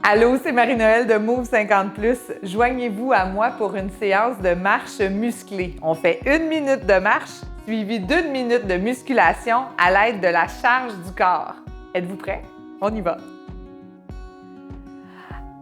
Allô, c'est Marie-Noël de Move 50+. Joignez-vous à moi pour une séance de marche musclée. On fait 1 minute de marche suivie d'1 minute de musculation à l'aide de la charge du corps. Êtes-vous prêts? On y va!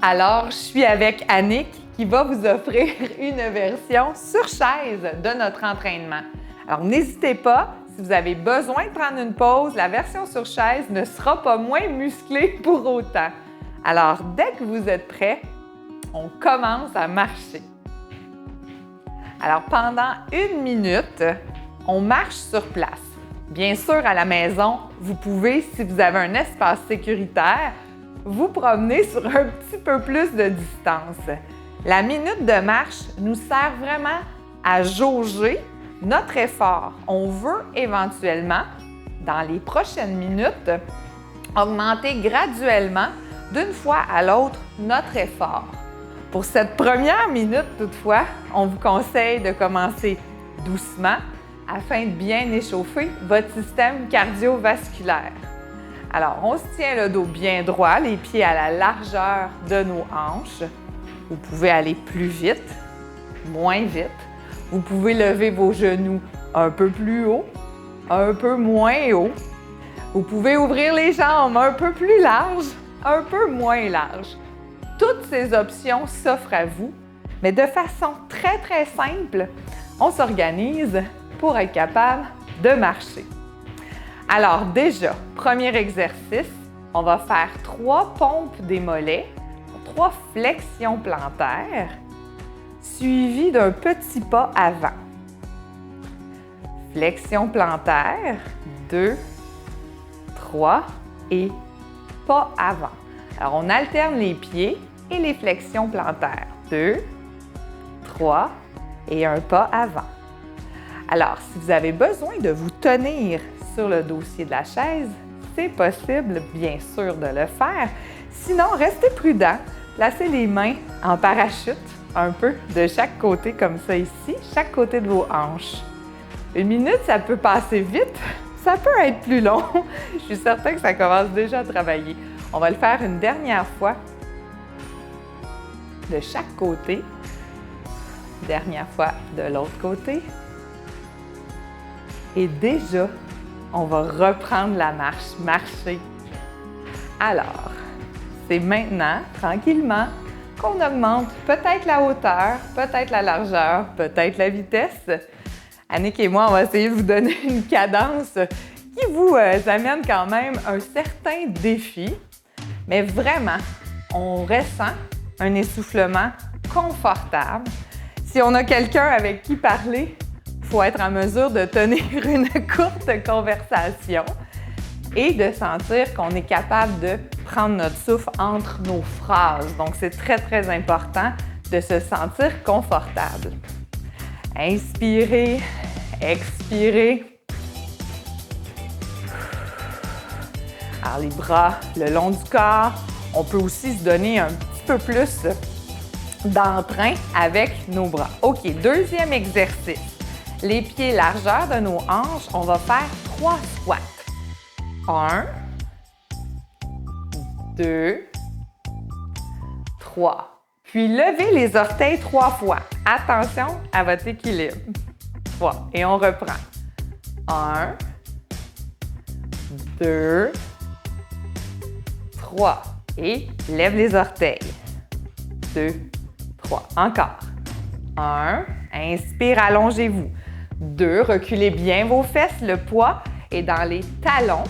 Alors, je suis avec Annick qui va vous offrir une version sur chaise de notre entraînement. Alors, n'hésitez pas, si vous avez besoin de prendre une pause, la version sur chaise ne sera pas moins musclée pour autant. Alors, dès que vous êtes prêts, on commence à marcher. Alors, pendant 1 minute, on marche sur place. Bien sûr, à la maison, vous pouvez, si vous avez un espace sécuritaire, vous promener sur un petit peu plus de distance. La minute de marche nous sert vraiment à jauger notre effort. On veut éventuellement, dans les prochaines minutes, augmenter graduellement d'une fois à l'autre notre effort. Pour cette première minute, toutefois, on vous conseille de commencer doucement afin de bien échauffer votre système cardiovasculaire. Alors, on se tient le dos bien droit, les pieds à la largeur de nos hanches. Vous pouvez aller plus vite, moins vite. Vous pouvez lever vos genoux un peu plus haut, un peu moins haut. Vous pouvez ouvrir les jambes un peu plus larges, un peu moins large. Toutes ces options s'offrent à vous, mais de façon très simple, on s'organise pour être capable de marcher. Alors déjà, premier exercice, on va faire 3 pompes des mollets, 3 flexions plantaires, suivies d'un petit pas avant. Flexion plantaire, 2, 3 et pas avant. Alors, on alterne les pieds et les flexions plantaires. 2, 3 et un pas avant. Alors, si vous avez besoin de vous tenir sur le dossier de la chaise, c'est possible, bien sûr, de le faire. Sinon, restez prudent. Placez les mains en parachute, un peu de chaque côté, comme ça ici, chaque côté de vos hanches. 1 minute, ça peut passer vite. Ça peut être plus long. Je suis certaine que ça commence déjà à travailler. On va le faire une dernière fois de chaque côté. Dernière fois de l'autre côté. Et déjà, on va reprendre la marche, marcher. Alors, c'est maintenant, tranquillement, qu'on augmente peut-être la hauteur, peut-être la largeur, peut-être la vitesse. Annick et moi, on va essayer de vous donner une cadence qui vous amène quand même un certain défi. Mais vraiment, on ressent un essoufflement confortable. Si on a quelqu'un avec qui parler, il faut être en mesure de tenir une courte conversation et de sentir qu'on est capable de prendre notre souffle entre nos phrases. Donc, c'est très important de se sentir confortable. Inspirez, expirez. Alors, les bras le long du corps. On peut aussi se donner un petit peu plus d'entrain avec nos bras. OK, deuxième exercice. Les pieds largeur de nos hanches, on va faire 3 squats. 1, 2, 3. Puis, levez les orteils 3 fois. Attention à votre équilibre. 3. Et on reprend. 1, 2, 3. Et lève les orteils. 2, 3. Encore. 1. Inspire, allongez-vous. 2. Reculez bien vos fesses. Le poids est dans les talons.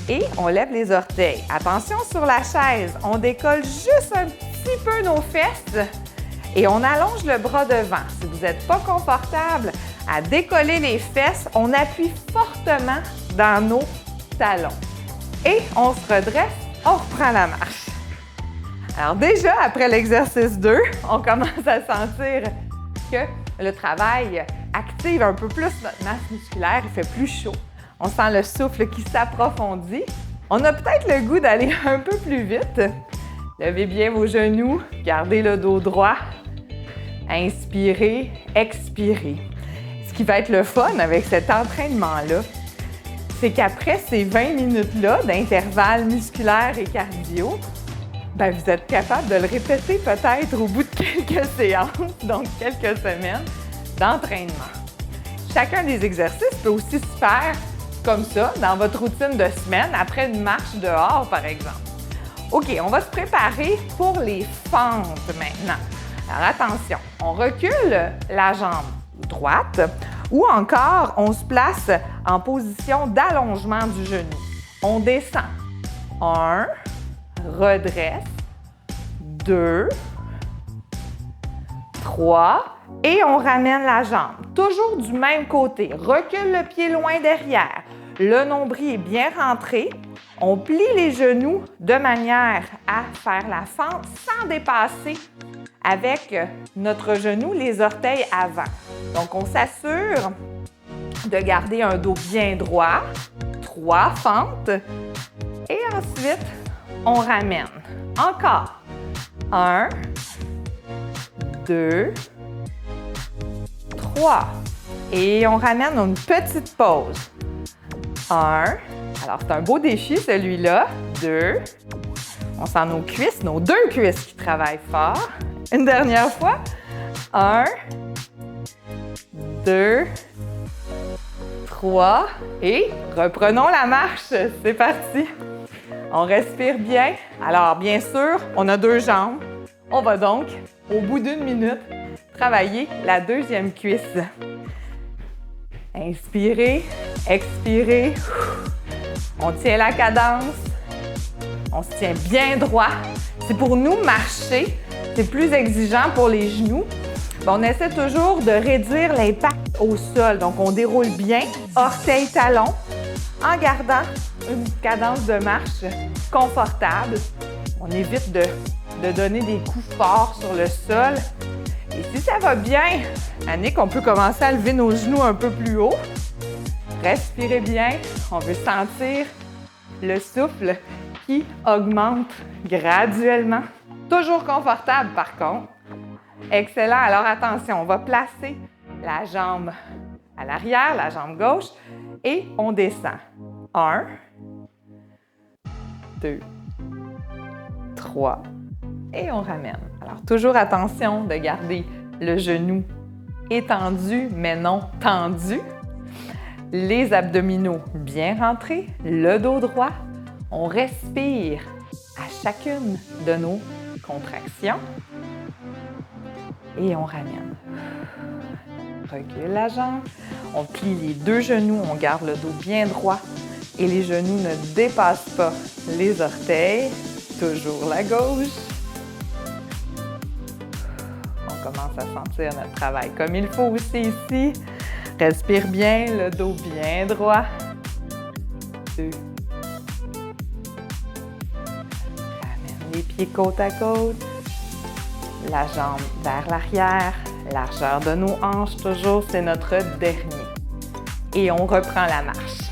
Et on lève les orteils. Attention sur la chaise. On décolle juste un petit peu nos fesses et on allonge le bras devant. Si vous n'êtes pas confortable à décoller les fesses, on appuie fortement dans nos talons. Et on se redresse, on reprend la marche. Alors déjà, après l'exercice 2, on commence à sentir que le travail active un peu plus notre masse musculaire, il fait plus chaud. On sent le souffle qui s'approfondit. On a peut-être le goût d'aller un peu plus vite. Levez bien vos genoux, gardez le dos droit. Inspirez, expirez. Ce qui va être le fun avec cet entraînement-là, c'est qu'après ces 20 minutes-là d'intervalle musculaire et cardio, bien, vous êtes capable de le répéter peut-être au bout de quelques séances, donc quelques semaines d'entraînement. Chacun des exercices peut aussi se faire comme ça, dans votre routine de semaine, après une marche dehors, par exemple. OK, on va se préparer pour les fentes maintenant. Alors attention, on recule la jambe droite ou encore on se place en position d'allongement du genou. On descend. 1, redresse, 2, 3 et on ramène la jambe. Toujours du même côté. Recule le pied loin derrière. Le nombril est bien rentré. On plie les genoux de manière à faire la fente sans dépasser avec notre genou les orteils avant. Donc, on s'assure de garder un dos bien droit. 3 fentes. Et ensuite, on ramène. Encore. 1, 2, 3. Et on ramène une petite pause. 1. Alors, c'est un beau défi, celui-là. 2. On sent nos cuisses, nos 2 cuisses qui travaillent fort. Une dernière fois. 1, 2, 3. Et reprenons la marche. C'est parti. On respire bien. Alors, bien sûr, on a 2 jambes. On va donc, au bout d'1 minute, travailler la 2e cuisse. Inspirez, expirez. On tient la cadence. On se tient bien droit. C'est pour nous marcher. C'est plus exigeant pour les genoux. On essaie toujours de réduire l'impact au sol. Donc, on déroule bien, orteils, talons, en gardant une cadence de marche confortable. On évite de donner des coups forts sur le sol. Et si ça va bien, Annick, on peut commencer à lever nos genoux un peu plus haut. Respirez bien. On veut sentir le souffle qui augmente graduellement. Toujours confortable, par contre. Excellent. Alors, attention, on va placer la jambe à l'arrière, la jambe gauche, et on descend. 1, 2, 3, et on ramène. Alors, toujours attention de garder le genou étendu, mais non tendu. Les abdominaux bien rentrés, le dos droit. On respire à chacune de nos contractions. Et on ramène. Recule la jambe. On plie les 2 genoux. On garde le dos bien droit. Et les genoux ne dépassent pas les orteils. Toujours la gauche. On commence à sentir notre travail comme il faut aussi ici. Respire bien, le dos bien droit. 2. Ramène les pieds côte à côte. La jambe vers l'arrière. Largeur de nos hanches, toujours, c'est notre dernier. Et on reprend la marche.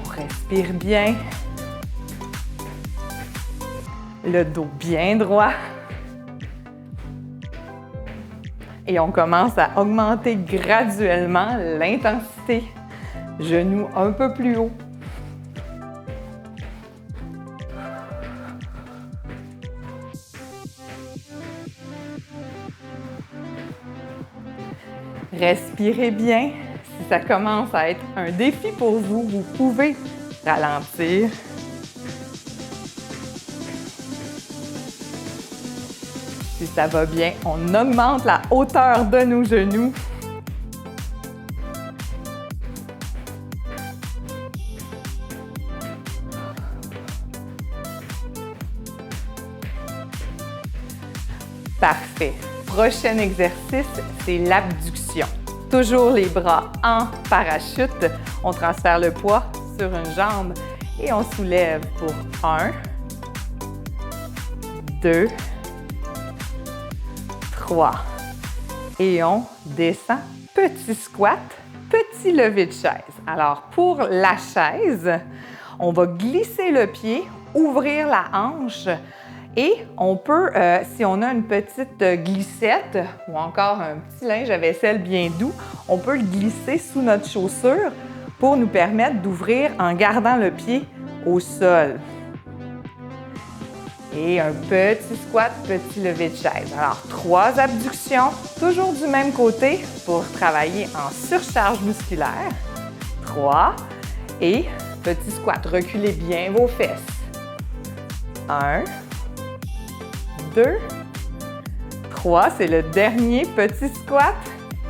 On respire bien. Le dos bien droit. Et on commence à augmenter graduellement l'intensité. Genoux un peu plus haut. Respirez bien. Si ça commence à être un défi pour vous, vous pouvez ralentir. Si ça va bien, on augmente la hauteur de nos genoux. Parfait. Prochain exercice, c'est l'abduction. Toujours les bras en parachute. On transfère le poids sur une jambe et on soulève pour 1, 2, 3. Et on descend. Petit squat, petit lever de chaise. Alors, pour la chaise, on va glisser le pied, ouvrir la hanche. Et on peut, si on a une petite glissette ou encore un petit linge à vaisselle bien doux, on peut le glisser sous notre chaussure pour nous permettre d'ouvrir en gardant le pied au sol. Et un petit squat, petit lever de chaise. Alors, 3 abductions, toujours du même côté pour travailler en surcharge musculaire. 3 et petit squat. Reculez bien vos fesses. 1, 2, 3. C'est le dernier petit squat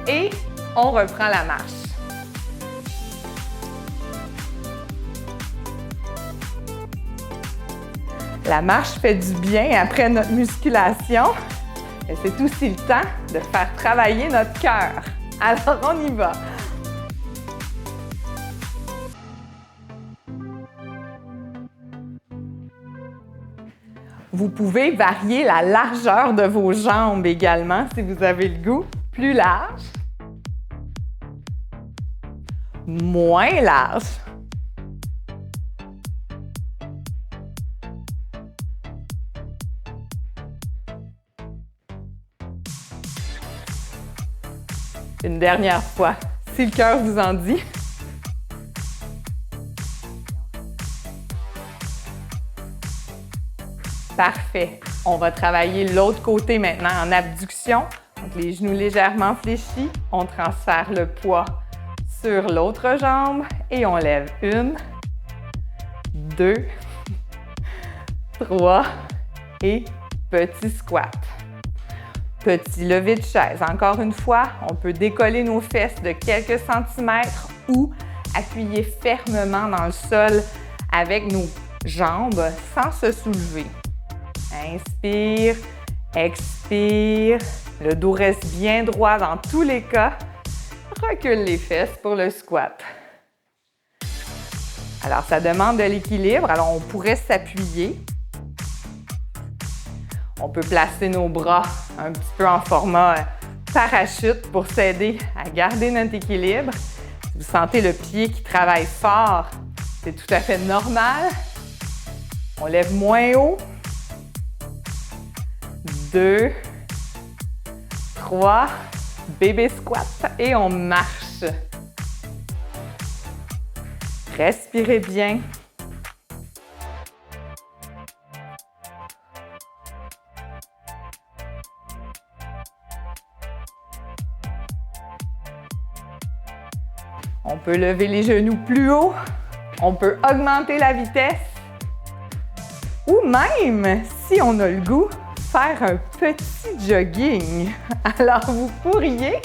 et on reprend la marche. La marche fait du bien après notre musculation. Et c'est aussi le temps de faire travailler notre cœur. Alors, on y va. Vous pouvez varier la largeur de vos jambes également si vous avez le goût. Plus large, moins large. Une dernière fois, si le cœur vous en dit. Parfait. On va travailler l'autre côté maintenant en abduction. Donc, les genoux légèrement fléchis. On transfère le poids sur l'autre jambe et on lève 1, 2, 3 et petit squat. Petit lever de chaise. Encore une fois, on peut décoller nos fesses de quelques centimètres ou appuyer fermement dans le sol avec nos jambes sans se soulever. Inspire, expire. Le dos reste bien droit dans tous les cas. Recule les fesses pour le squat. Alors, ça demande de l'équilibre. Alors, on pourrait s'appuyer. On peut placer nos bras un petit peu en format parachute pour s'aider à garder notre équilibre. Si vous sentez le pied qui travaille fort, c'est tout à fait normal. On lève moins haut. 2, 3, bébé squat et on marche. Respirez bien. On peut lever les genoux plus haut. On peut augmenter la vitesse. Ou même, si on a le goût, faire un petit jogging. Alors, vous pourriez,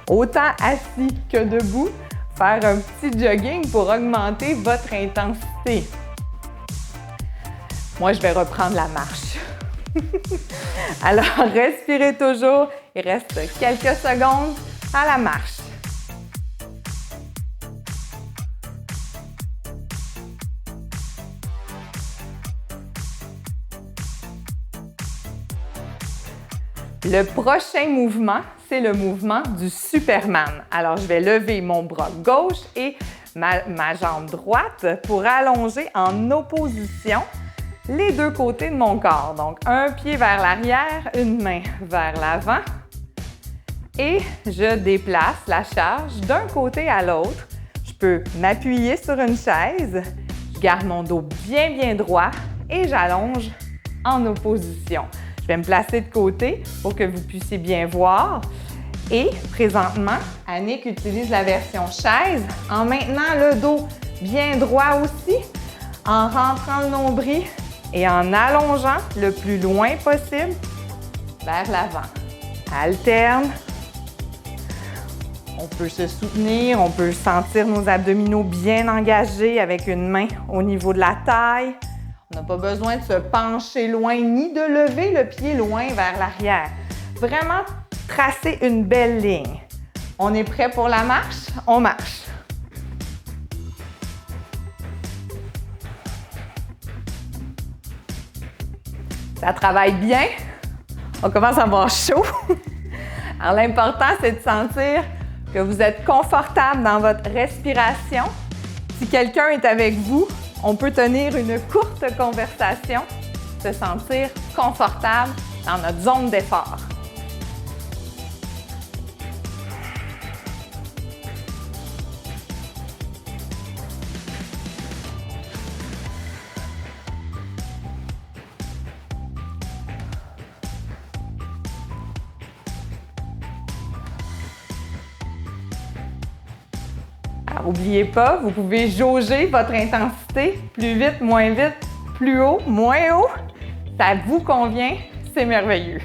autant assis que debout, faire un petit jogging pour augmenter votre intensité. Moi, je vais reprendre la marche. Alors, respirez toujours. Il reste quelques secondes à la marche. Le prochain mouvement, c'est le mouvement du Superman. Alors, je vais lever mon bras gauche et ma jambe droite pour allonger en opposition les deux côtés de mon corps. Donc, un pied vers l'arrière, une main vers l'avant. Et je déplace la charge d'un côté à l'autre. Je peux m'appuyer sur une chaise. Je garde mon dos bien droit et j'allonge en opposition. Je vais me placer de côté pour que vous puissiez bien voir. Et présentement, Annick utilise la version chaise en maintenant le dos bien droit aussi, en rentrant le nombril et en allongeant le plus loin possible vers l'avant. Alterne. On peut se soutenir, on peut sentir nos abdominaux bien engagés avec une main au niveau de la taille. On n'a pas besoin de se pencher loin ni de lever le pied loin vers l'arrière. Vraiment tracer une belle ligne. On est prêt pour la marche? On marche. Ça travaille bien. On commence à avoir chaud. Alors, l'important, c'est de sentir que vous êtes confortable dans votre respiration. Si quelqu'un est avec vous, on peut tenir une courte conversation, se sentir confortable dans notre zone d'effort. Alors, n'oubliez pas, vous pouvez jauger votre intensité, plus vite, moins vite, plus haut, moins haut. Ça vous convient, c'est merveilleux.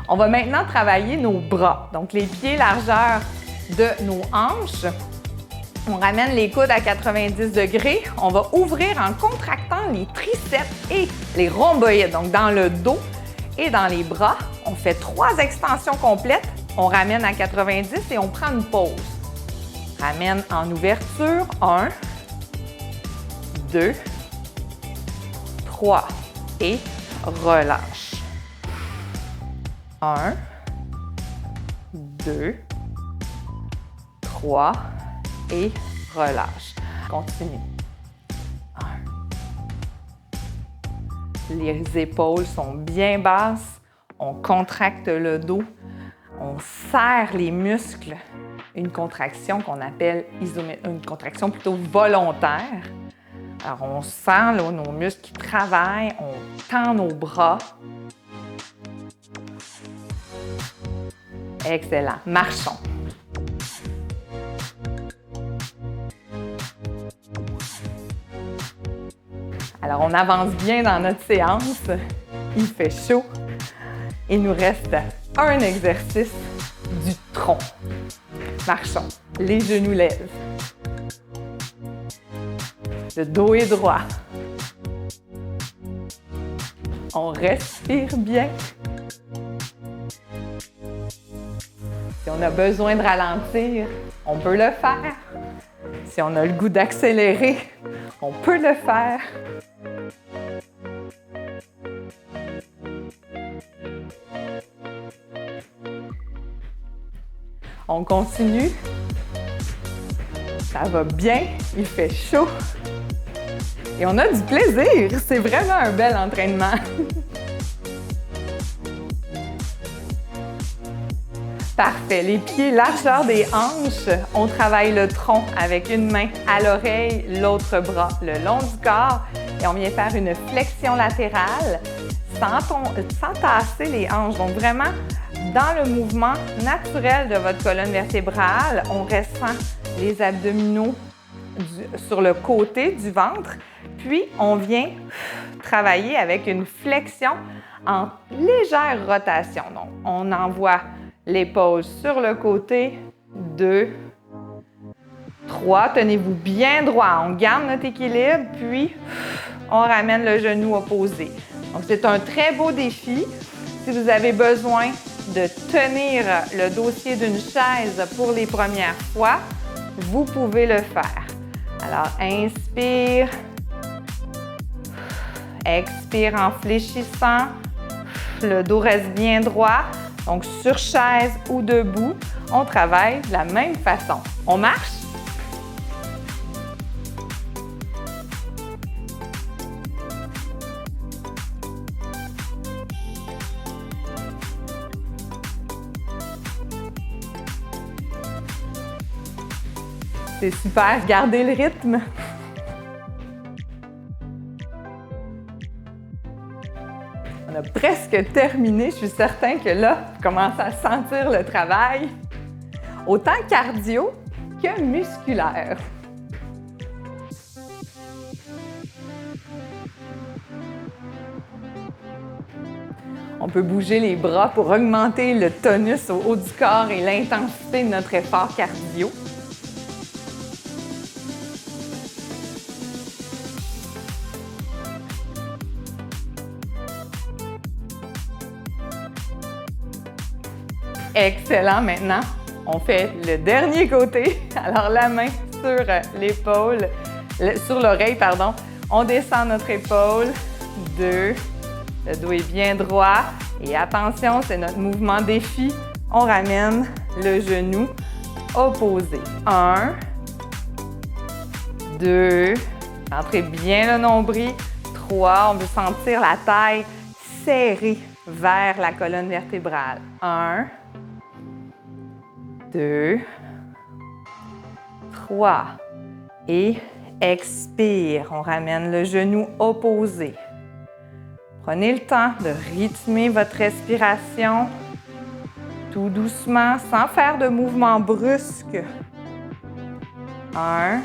On va maintenant travailler nos bras. Donc, les pieds largeur de nos hanches. On ramène les coudes à 90 degrés. On va ouvrir en contractant les triceps et les rhomboïdes, donc dans le dos et dans les bras. On fait 3 extensions complètes. On ramène à 90 et on prend une pause. Ramène en ouverture. 1, 2, 3 et relâche. 1, 2, 3 et relâche. Continue. 1. Les épaules sont bien basses. On contracte le dos. On serre les muscles. Une contraction qu'on appelle une contraction plutôt volontaire. Alors, on sent là, nos muscles qui travaillent. On tend nos bras. Excellent. Marchons. Alors, on avance bien dans notre séance. Il fait chaud. Il nous reste un exercice du tronc. Marchons. Les genoux lèvent. Le dos est droit. On respire bien. Si on a besoin de ralentir, on peut le faire. Si on a le goût d'accélérer, on peut le faire. On continue. Ça va bien, il fait chaud. Et on a du plaisir. C'est vraiment un bel entraînement. Parfait. Les pieds largeur des hanches. On travaille le tronc avec une main à l'oreille, l'autre bras le long du corps. Et on vient faire une flexion latérale sans tasser les hanches. Donc vraiment, dans le mouvement naturel de votre colonne vertébrale, on ressent les abdominaux sur le côté du ventre. Puis, on vient travailler avec une flexion en légère rotation. Donc, on envoie l'épaule sur le côté. 2, 3. Tenez-vous bien droit. On garde notre équilibre, puis on ramène le genou opposé. Donc, c'est un très beau défi. Si vous avez besoin de tenir le dossier d'une chaise pour les premières fois, vous pouvez le faire. Alors, inspire. Expire en fléchissant. Le dos reste bien droit. Donc, sur chaise ou debout, on travaille de la même façon. On marche? C'est super, gardez le rythme. On a presque terminé. Je suis certain que là, vous commencez à sentir le travail, autant cardio que musculaire. On peut bouger les bras pour augmenter le tonus au haut du corps et l'intensité de notre effort cardio. Excellent. Maintenant, on fait le dernier côté. Alors, la main sur l'épaule, sur l'oreille, pardon. On descend notre épaule. 2. Le dos est bien droit. Et attention, c'est notre mouvement défi. On ramène le genou opposé. 1. 2. Entrez bien le nombril. 3. On veut sentir la taille serrée vers la colonne vertébrale. 1. 2, 3 et expire. On ramène le genou opposé. Prenez le temps de rythmer votre respiration tout doucement, sans faire de mouvements brusques. 1,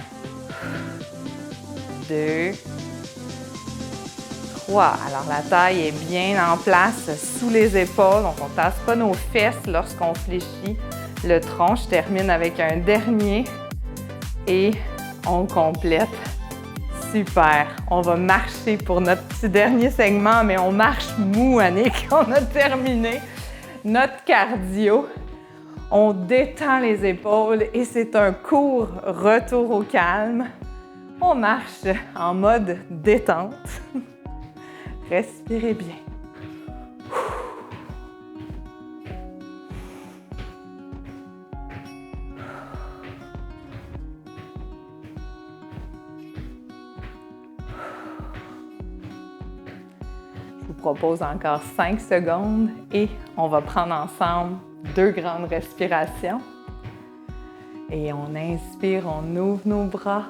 2, 3. Alors, la taille est bien en place sous les épaules. Donc, on ne tasse pas nos fesses lorsqu'on fléchit le tronc. Je termine avec un dernier et on complète. Super! On va marcher pour notre petit dernier segment, mais on marche mou, Annick. On a terminé notre cardio. On détend les épaules et c'est un court retour au calme. On marche en mode détente. Respirez bien. Je vous propose encore 5 secondes et on va prendre ensemble 2 grandes respirations. Et on inspire, on ouvre nos bras.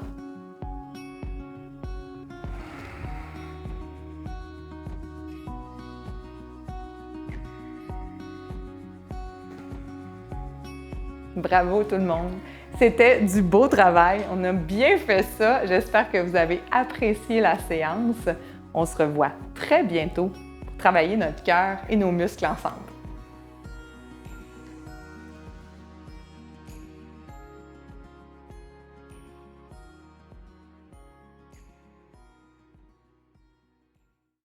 Bravo tout le monde! C'était du beau travail. On a bien fait ça. J'espère que vous avez apprécié la séance. On se revoit très bientôt pour travailler notre cœur et nos muscles ensemble.